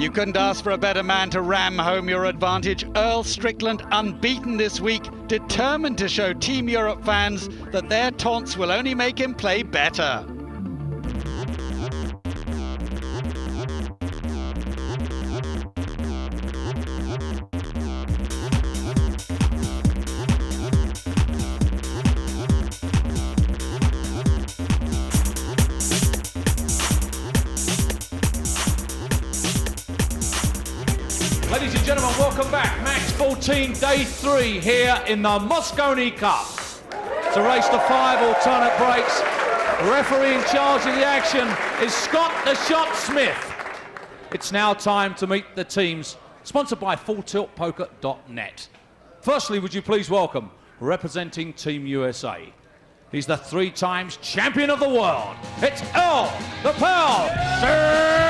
You couldn't ask for a better man to ram home your advantage. Earl Strickland, unbeaten this week, determined to show Team Europe fans that their taunts will only make him play better. Ladies and gentlemen, welcome back. Match 14, day 3 here in the Mosconi Cup. It's a race to 5 alternate breaks. The referee in charge of the action is Scott the Shot Smith. It's now time to meet the teams, sponsored by FullTiltPoker.net. Firstly, would you please welcome, representing Team USA. He's the 3 times champion of the world. It's Earl, the Pearl, Strickland!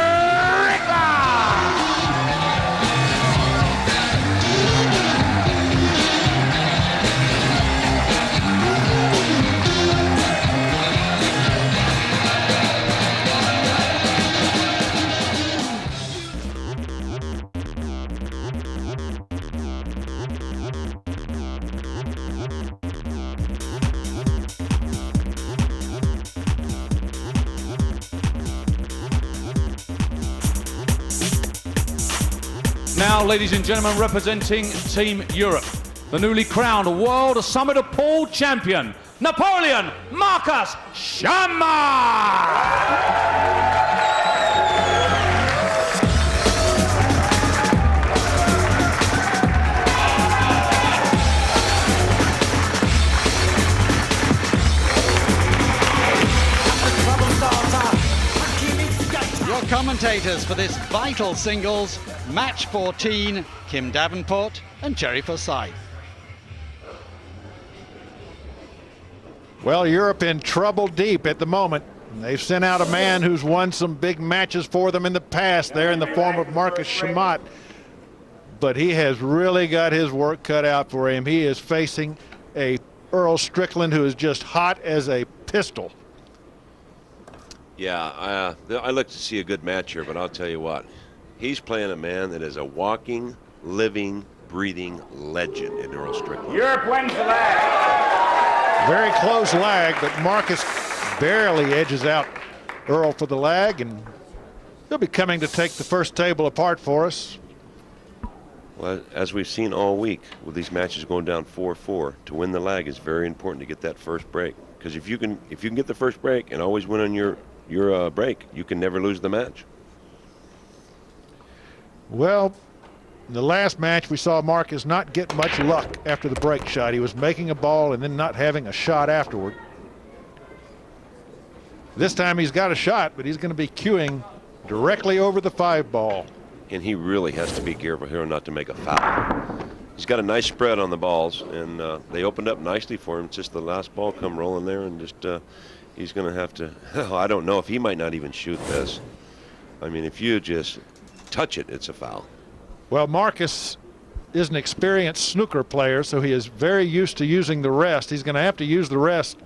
Now, ladies and gentlemen, representing Team Europe, the newly crowned World Summit of Pool Champion, Napoleon Marcus Chamat! Your commentators for this vital singles, match 14, Kim Davenport and Jerry Forsyth. Well, Europe in trouble deep at the moment. They've sent out a man who's won some big matches for them in the past there in the form of Marcus Chamat. But he has really got his work cut out for him. He is facing a Earl Strickland who is just hot as a pistol. Yeah, I look to see a good match here, but I'll tell you what. He's playing a man that is a walking, living, breathing legend in Earl Strickland. Europe wins the lag. Very close lag, but Marcus barely edges out Earl for the lag, and he'll be coming to take the first table apart for us. Well, as we've seen all week with these matches going down 4-4, to win the lag is very important to get that first break. Because if you can get the first break and always win on your break, you can never lose the match. Well, in the last match, we saw Marcus not get much luck after the break shot. He was making a ball and then not having a shot afterward. This time he's got a shot, but he's going to be queuing directly over the 5 ball. And he really has to be careful here not to make a foul. He's got a nice spread on the balls, and they opened up nicely for him. It's just the last ball come rolling there, and just he's going to have to, I don't know if he might not even shoot this. I mean, if you just touch it, it's a foul. Well, Marcus is an experienced snooker player, so he is very used to using the rest. He's going to have to use the rest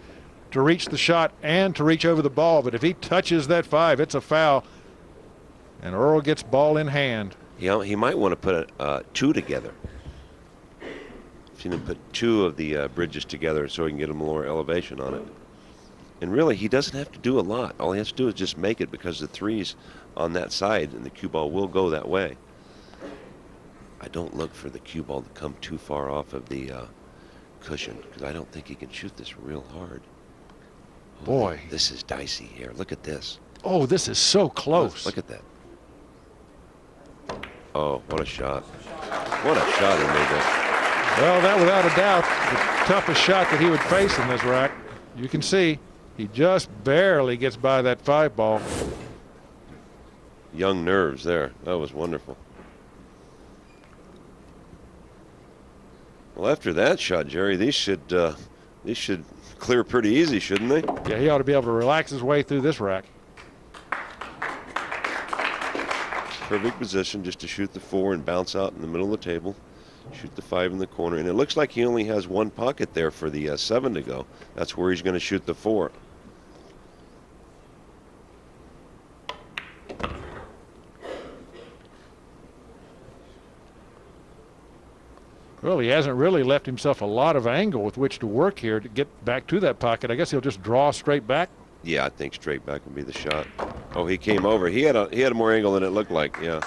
to reach the shot and to reach over the ball. But if he touches that 5, it's a foul, and Earl gets ball in hand. Yeah, he might want to put 2 together. If you can put 2 of the bridges together so he can get a more elevation on it. And really, he doesn't have to do a lot. All he has to do is just make it, because the 3's on that side, and the cue ball will go that way. I don't look for the cue ball to come too far off of the cushion, because I don't think he can shoot this real hard. Boy, this is dicey here. Look at this. Oh, this is so close. Look at that. Oh, what a shot. What a shot he made there. Well, that without a doubt the toughest shot that he would face in this rack. You can see he just barely gets by that 5 ball. Young nerves there. That was wonderful. Well, after that shot, Jerry, these should clear pretty easy, shouldn't they? Yeah, he ought to be able to relax his way through this rack. Perfect position just to shoot the 4 and bounce out in the middle of the table. Shoot the 5 in the corner, and it looks like he only has 1 pocket there for the 7 to go. That's where he's going to shoot the 4. Well, he hasn't really left himself a lot of angle with which to work here to get back to that pocket. I guess he'll just draw straight back. Yeah, I think straight back would be the shot. Oh, he came over. He had a more angle than it looked like. Yeah.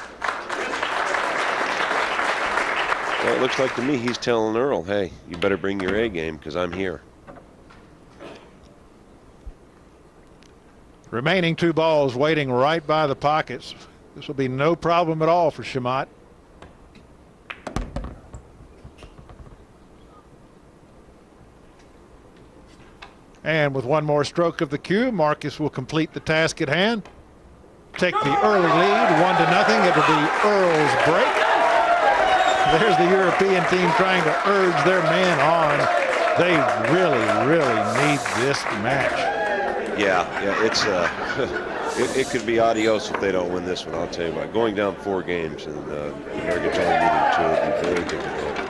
Well, it looks like to me he's telling Earl, hey, you better bring your A game because I'm here. Remaining 2 balls waiting right by the pockets. This will be no problem at all for Chamat. And with one more stroke of the cue, Marcus will complete the task at hand. Take the early lead, 1-0. It'll be Earl's break. There's the European team trying to urge their man on. They really, really need this match. Yeah, it's it could be adios if they don't win this one. I'll tell you what. Going down 4 games and Americans only needing 2 would be very difficult.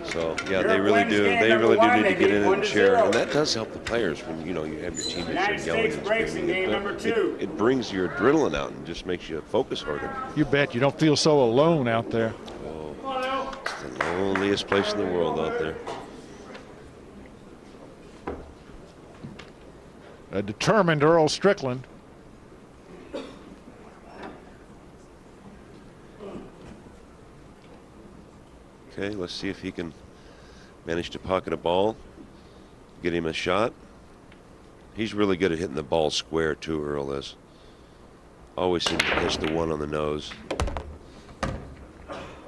So yeah, they really do. They really do need to get in and share, and that does help the players when you have your teammates yelling and screaming. It brings your adrenaline out and just makes you focus harder. You bet. You don't feel so alone out there. Oh, it's the loneliest place in the world out there. A determined Earl Strickland. Okay, let's see if he can manage to pocket a ball, get him a shot. He's really good at hitting the ball square too, Earl is. Always seems to catch the one on the nose.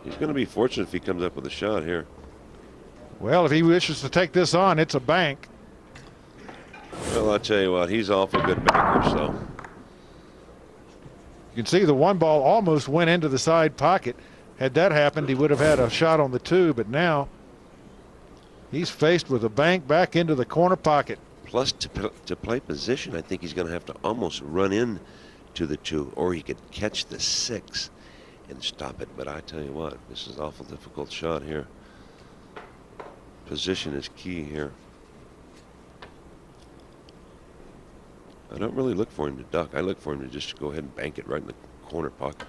He's going to be fortunate if he comes up with a shot here. Well, if he wishes to take this on, it's a bank. Well, I'll tell you what, he's awful good banker, so. You can see the 1 ball almost went into the side pocket. Had that happened, he would have had a shot on the 2, but now he's faced with a bank back into the corner pocket. Plus, to play position, I think he's going to have to almost run in to the 2, or he could catch the 6 and stop it. But I tell you what, this is an awful difficult shot here. Position is key here. I don't really look for him to duck. I look for him to just go ahead and bank it right in the corner pocket.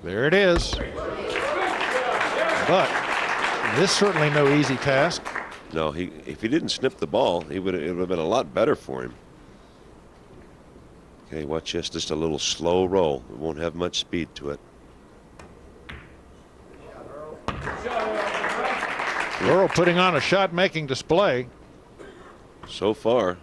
There it is. But this is certainly no easy task. No, if he didn't snip the ball, it would have been a lot better for him. Okay, watch this, just a little slow roll. It won't have much speed to it. Earl putting on a shot-making display. So far,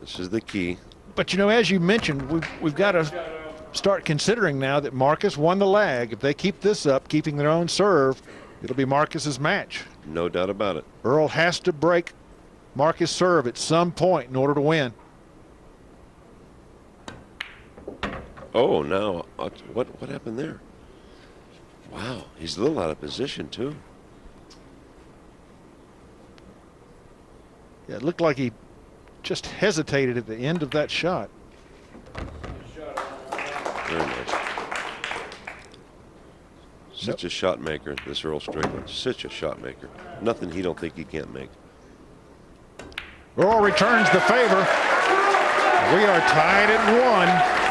this is the key. But as you mentioned, we've got to start considering now that Marcus won the lag. If they keep this up, keeping their own serve, it'll be Marcus's match. No doubt about it. Earl has to break Marcus' serve at some point in order to win. Oh, now what happened there? Wow, he's a little out of position too. Yeah, it looked like he just hesitated at the end of that shot. Very nice. Such a shot maker, this Earl Strickland. Such a shot maker. Nothing he don't think he can't make. Earl returns the favor. We are tied at 1.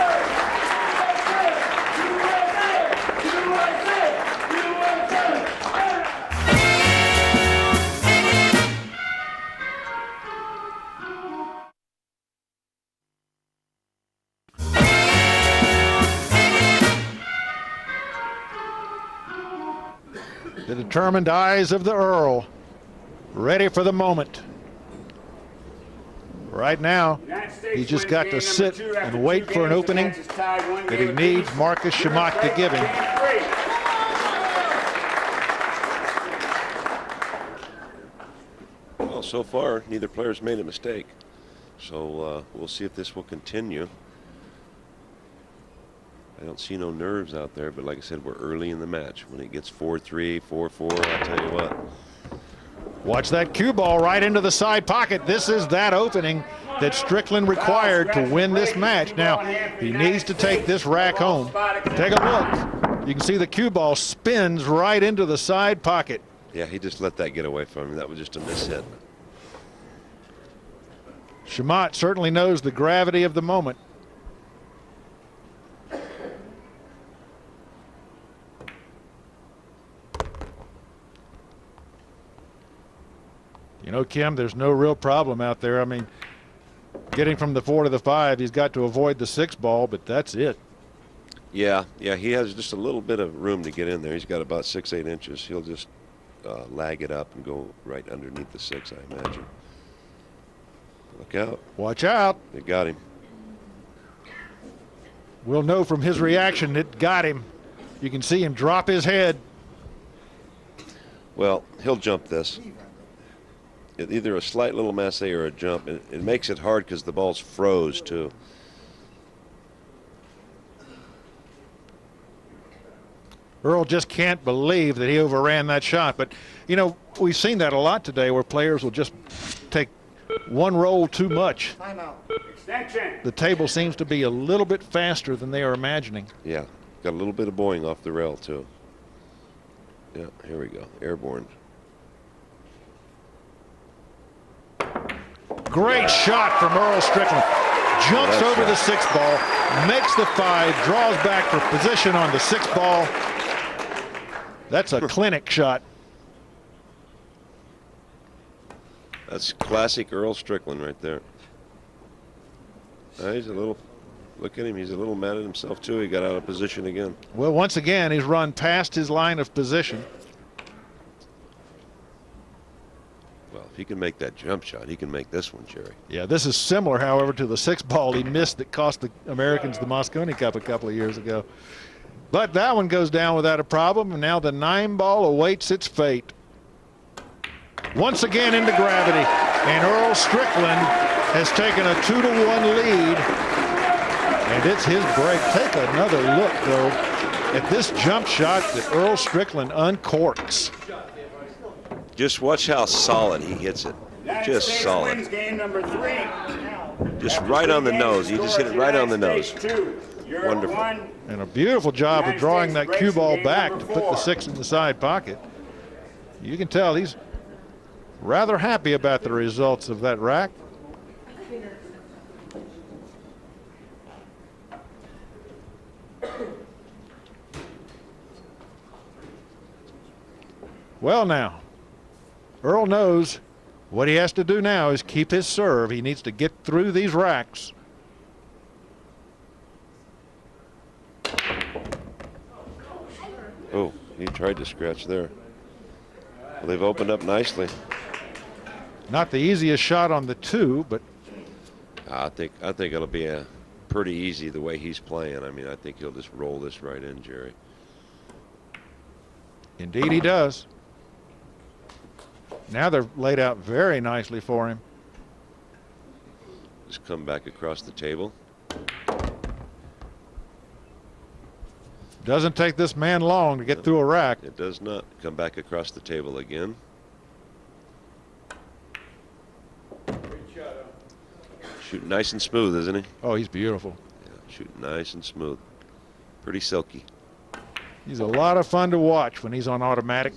The determined eyes of the Earl, ready for the moment. Right now, he's just got to sit and wait for an opening that he needs Marcus Chamat to give him. Well, so far, neither player's made a mistake. So we'll see if this will continue. I don't see no nerves out there, but like I said, we're early in the match. When it gets 4-3, 4-4, I'll tell you what. Watch that cue ball right into the side pocket. This is that opening that Strickland required to win this match. Now, he needs to take this rack home. Take a look. You can see the cue ball spins right into the side pocket. Yeah, he just let that get away from him. That was just a mishit. Chamat certainly knows the gravity of the moment. You know, Kim, there's no real problem out there. I mean, getting from the 4 to the 5, he's got to avoid the 6 ball, but that's it. Yeah, he has just a little bit of room to get in there. He's got about 6-8 inches. He'll just lag it up and go right underneath the 6, I imagine. Look out. Watch out. They got him. We'll know from his reaction it got him. You can see him drop his head. Well, he'll jump this. Either a slight little masse or a jump. It makes it hard because the ball's froze, too. Earl just can't believe that he overran that shot. But, you know, we've seen that a lot today where players will just take one roll too much. Timeout. Extension. The table seems to be a little bit faster than they are imagining. Yeah, got a little bit of buoying off the rail, too. Yeah, here we go. Airborne. Great shot from Earl Strickland. Jumps over the 6 ball, makes the 5, draws back for position on the 6 ball. That's a clinic shot. That's classic Earl Strickland right there. He's a little, look at him, he's a little mad at himself too. He got out of position again. Well, once again, he's run past his line of position. Well, if he can make that jump shot, he can make this one, Jerry. Yeah, this is similar, however, to the 6 ball he missed that cost the Americans the Mosconi Cup a couple of years ago. But that one goes down without a problem, and now the 9 ball awaits its fate. Once again into gravity, and Earl Strickland has taken a 2-1 lead, and it's his break. Take another look, though, at this jump shot that Earl Strickland uncorks. Just watch how solid he hits it. Just solid. Game number 3. Just right on the nose. He just hit it right on the nose. Wonderful. And a beautiful job of drawing that cue ball back to put the 6 in the side pocket. You can tell he's rather happy about the results of that rack. Well, now, Earl knows what he has to do now is keep his serve. He needs to get through these racks. Oh, he tried to scratch there. Well, they've opened up nicely. Not the easiest shot on the 2, but I think it'll be a pretty easy the way he's playing. I mean, I think he'll just roll this right in, Jerry. Indeed he does. Now they're laid out very nicely for him. Just come back across the table. Doesn't take this man long to get through a rack. It does not. Come back across the table again. Shooting nice and smooth, isn't he? Oh, he's beautiful. Yeah, shooting nice and smooth. Pretty silky. He's a lot of fun to watch when he's on automatic.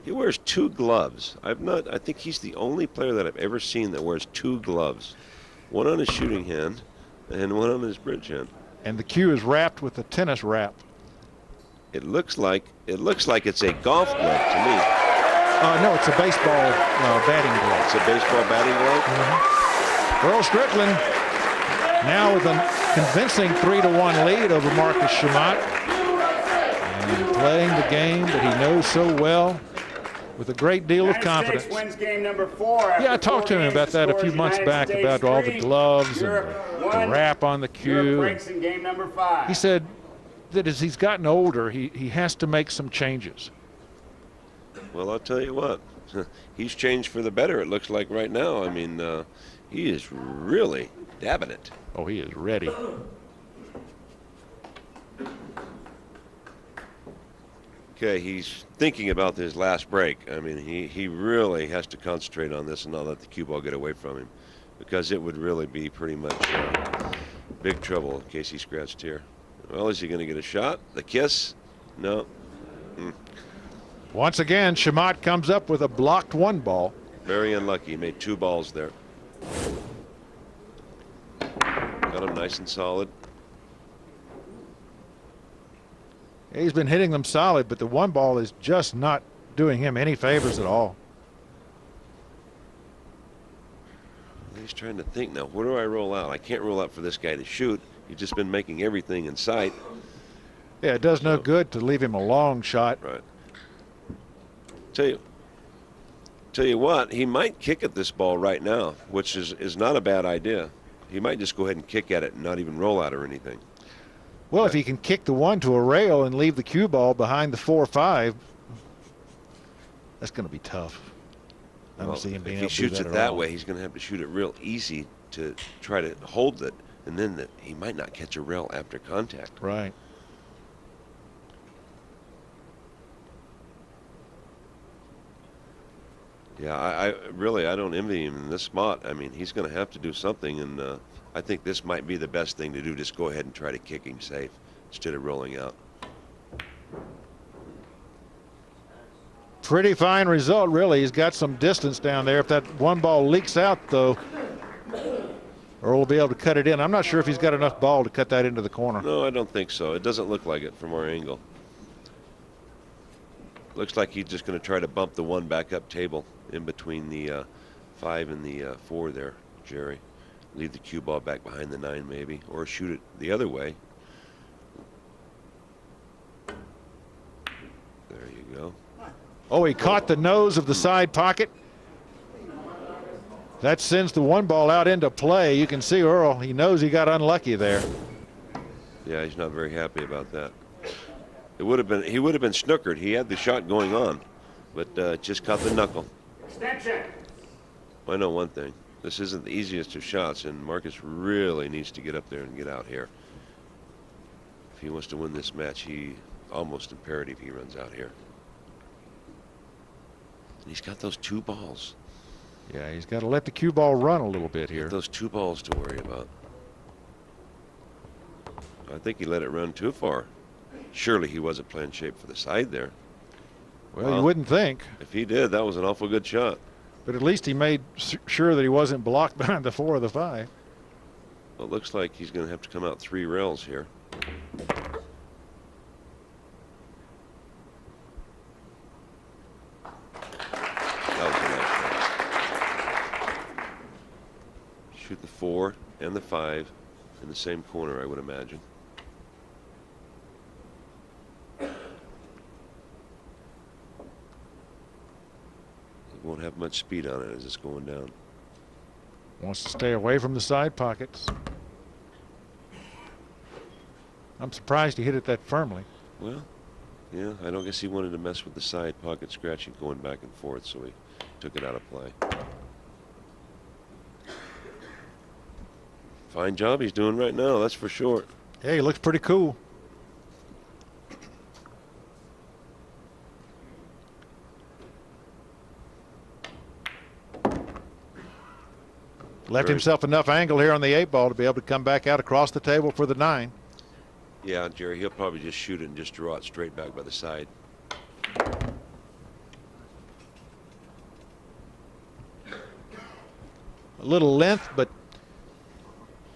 He wears 2 gloves. I think he's the only player that I've ever seen that wears 2 gloves. One on his shooting hand and one on his bridge hand. And the cue is wrapped with a tennis wrap. It looks like it's a golf glove to me. No, it's a baseball batting glove. It's a baseball batting glove? Earl Strickland now with a convincing 3-1 lead over Marcus Chamat. And playing the game that he knows so well with a great deal of confidence. Wins game number 4. Yeah, I talked to him about that a few months back about all the gloves and the wrap on the cue. In game number 5. He said that as he's gotten older, he has to make some changes. Well, I'll tell you what. He's changed for the better, it looks like right now. I mean, he is really dabbing it. Oh, he is ready. Okay, he's thinking about his last break. I mean, he really has to concentrate on this and not let the cue ball get away from him, because it would really be pretty much big trouble in case he scratched here. Well, is he going to get a shot? The kiss? No. Once again, Chamat comes up with a blocked 1 ball. Very unlucky. He made 2 balls there. Got him nice and solid. He's been hitting them solid, but the one ball is just not doing him any favors at all. He's trying to think now, where do I roll out? I can't roll out for this guy to shoot. He's just been making everything in sight. Yeah, it does no good to leave him a long shot. Right. Tell you what, he might kick at this ball right now, which is not a bad idea. He might just go ahead and kick at it and not even roll out or anything. Well, if he can kick the one to a rail and leave the cue ball behind the 4-5, that's going to be tough. I don't see him being able to do that at all. If he shoots it that way, he's going to have to shoot it real easy to try to hold it, and then he might not catch a rail after contact. Right. Yeah, I really don't envy him in this spot. I mean, he's going to have to do something, and I think this might be the best thing to do. Just go ahead and try to kick him safe instead of rolling out. Pretty fine result, really. He's got some distance down there. If that one ball leaks out, though, Earl will be able to cut it in. I'm not sure if he's got enough ball to cut that into the corner. No, I don't think so. It doesn't look like it from our angle. Looks like he's just going to try to bump the one back up table in between the 5 and the 4 there, Jerry. Leave the cue ball back behind the 9 maybe, or shoot it the other way. There you go. Oh, he caught the nose of the side pocket. That sends the one ball out into play. You can see Earl, he knows he got unlucky there. Yeah, he's not very happy about that. He would have been snookered. He had the shot going on, but just caught the knuckle. Extension. I know one thing. This isn't the easiest of shots, and Marcus really needs to get up there and get out here. If he wants to win this match, he almost imperative he runs out here. And he's got those 2 balls. Yeah, he's got to let the cue ball run a little bit here. Those 2 balls to worry about. I think he let it run too far. Surely he wasn't playing shape for the side there. Well, you wouldn't think. If he did, that was an awful good shot. But at least he made sure that he wasn't blocked behind the 4 or the 5. Well, it looks like he's going to have to come out 3 rails here. That was a nice shot. Shoot the 4 and the 5 in the same corner, I would imagine. Won't have much speed on it as it's going down. Wants to stay away from the side pockets. I'm surprised he hit it that firmly. Well, yeah, I don't guess he wanted to mess with the side pocket scratching going back and forth, so he took it out of play. Fine job he's doing right now, that's for sure. Yeah, he looks pretty cool. Left himself enough angle here on the 8 ball to be able to come back out across the table for the 9. Yeah, Jerry, he'll probably just shoot it and just draw it straight back by the side. A little length, but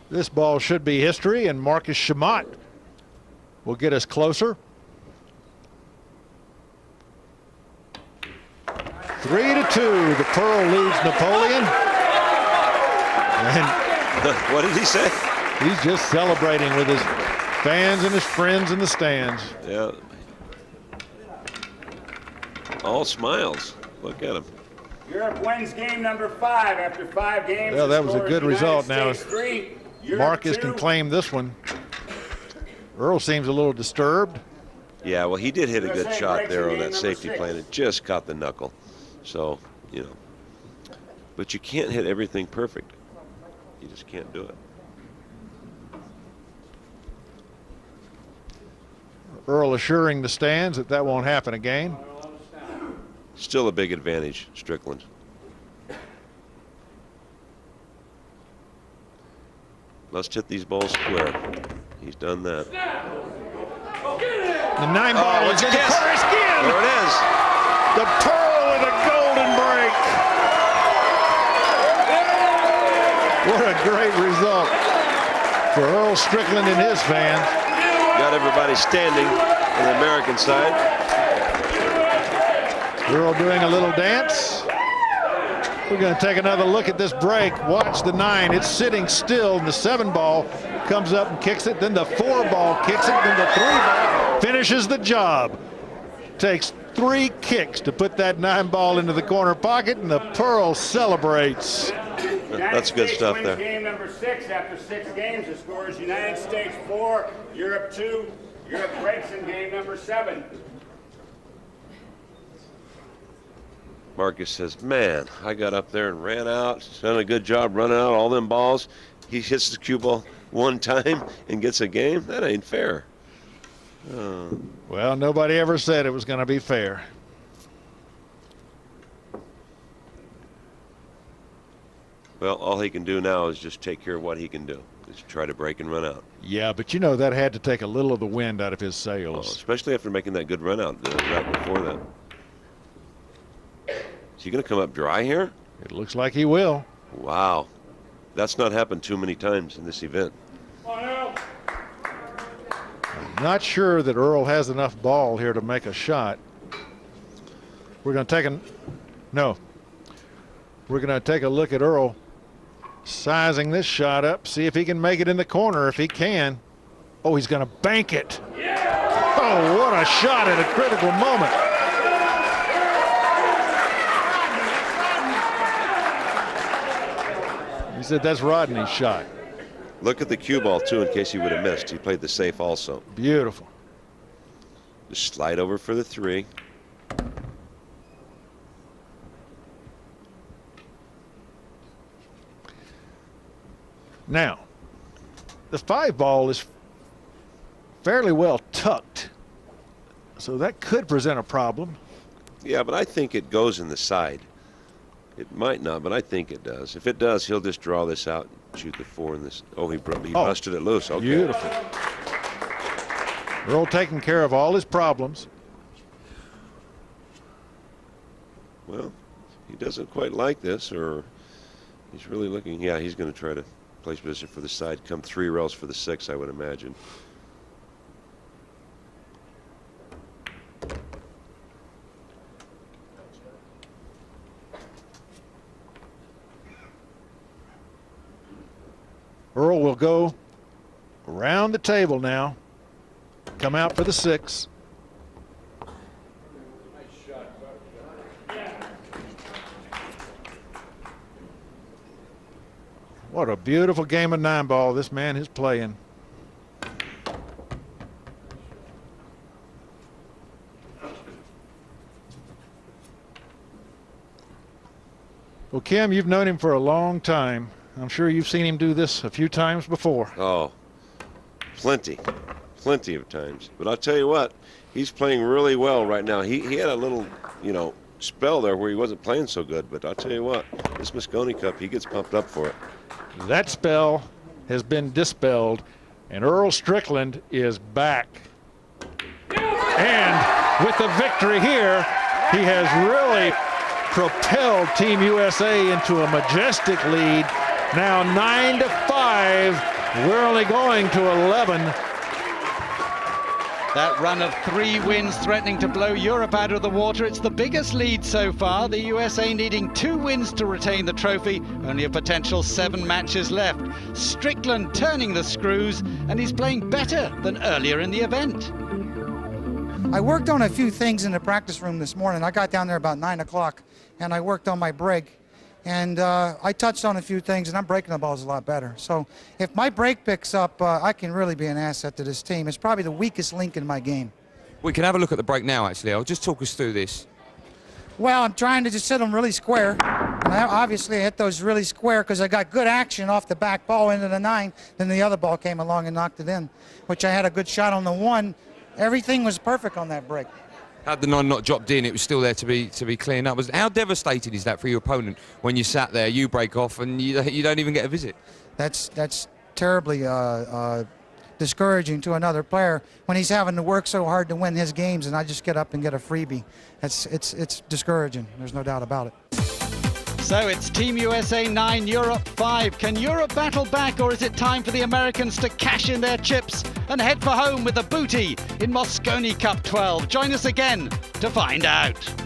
this ball should be history, and Marcus Chamat will get us closer. 3-2, the Pearl leads Napoleon. And what did he say? He's just celebrating with his fans and his friends in the stands. Yeah. All smiles. Look at him. Europe wins game number 5 after 5 games. Well, that was a The good score is result. United Now, States 3, Europe Marcus 2. can claim this one. Earl seems a little disturbed. Yeah, well, he did hit a good USA shot breaks there in on game that number safety 6. play, and it just caught the knuckle. So, you know. But you can't hit everything perfect. You just can't do it. Earl assuring the stands that that won't happen again. Still a big advantage, Strickland. Must hit these balls square. He's done that. The 9 ball is in the corner again. There it is. The Pearl with a golden break. What a great result. for Earl Strickland and his fans. Got everybody standing on the American side. Earl doing a little dance. We're going to take another look at this break. Watch the 9. It's sitting still, and the 7 ball comes up and kicks it. Then the 4 ball kicks it. Then the 3 ball finishes the job. Takes 3 kicks to put that 9 ball into the corner pocket, and the Pearl celebrates. That's good stuff there. Game number 6 after 6 games. The score is United States 4, Europe 2. Europe breaks in game number 7. Marcus says, man, I got up there and ran out, done a good job running out all them balls. He hits the cue ball 1 time and gets a game? That ain't fair. Well, nobody ever said it was going to be fair. Well, all he can do now is just take care of what he can do. Just try to break and run out. Yeah, but you know that had to take a little of the wind out of his Oh, sails. especially after making that good run out right before that. Is he going to come up dry here? It looks like he will. Wow. That's not happened too many times in this event. I'm not sure that Earl has enough ball here to make a shot. We're going to take We're going to take a look at Earl sizing this shot up, see if he can make it in the corner. If he can. Oh, he's going to bank it. Oh, what a shot at a critical moment. He said that's Rodney's shot. Look at the cue ball, too, in case he would have missed. He played the safe also. Beautiful. Just slide over for the 3. Now, the 5 ball is fairly well tucked, so that could present a problem. Yeah, but I think it goes in the side. It might not, but I think it does. If it does, he'll just draw this out and shoot the 4 in this. Oh, he busted it loose. Okay. Beautiful. Earl taking care of all his problems. Well, he doesn't quite like this, or he's really looking. Yeah, he's going to try to place position for the side. Come 3 rails for the 6, I would imagine. Earl will go around the table now. Come out for the 6. What a beautiful game of 9 ball this man is playing. Well, Kim, you've known him for a long time. I'm sure you've seen him do this a few times before. Oh, plenty of times. But I'll tell you what, he's playing really well right now. He had a little, spell there where he wasn't playing so good. But I'll tell you what, this Mosconi Cup, he gets pumped up for it. That spell has been dispelled, and Earl Strickland is back. And with the victory here, he has really propelled Team USA into a majestic lead. Now 9-5. We're only going to 11. That run of 3 wins threatening to blow Europe out of the water. It's the biggest lead so far. The USA needing 2 wins to retain the trophy. Only a potential 7 matches left. Strickland turning the screws, and he's playing better than earlier in the event. I worked on a few things in the practice room this morning. I got down there about 9 o'clock, and I worked on my break. And I touched on a few things, and I'm breaking the balls a lot better. So if my break picks up, I can really be an asset to this team. It's probably the weakest link in my game. We can have a look at the break now, actually. I'll just talk us through this. Well, I'm trying to just hit them really square. And obviously I hit those really square because I got good action off the back ball into the 9. Then the other ball came along and knocked it in, which I had a good shot on the 1. Everything was perfect on that break. Had the 9 not dropped in, it was still there to be cleaned up. How devastating is that for your opponent when you sat there, you break off, and you don't even get a visit? That's terribly discouraging to another player when he's having to work so hard to win his games, and I just get up and get a freebie. It's discouraging. There's no doubt about it. So it's Team USA 9, Europe 5. Can Europe battle back, or is it time for the Americans to cash in their chips and head for home with the booty in Mosconi Cup 12? Join us again to find out.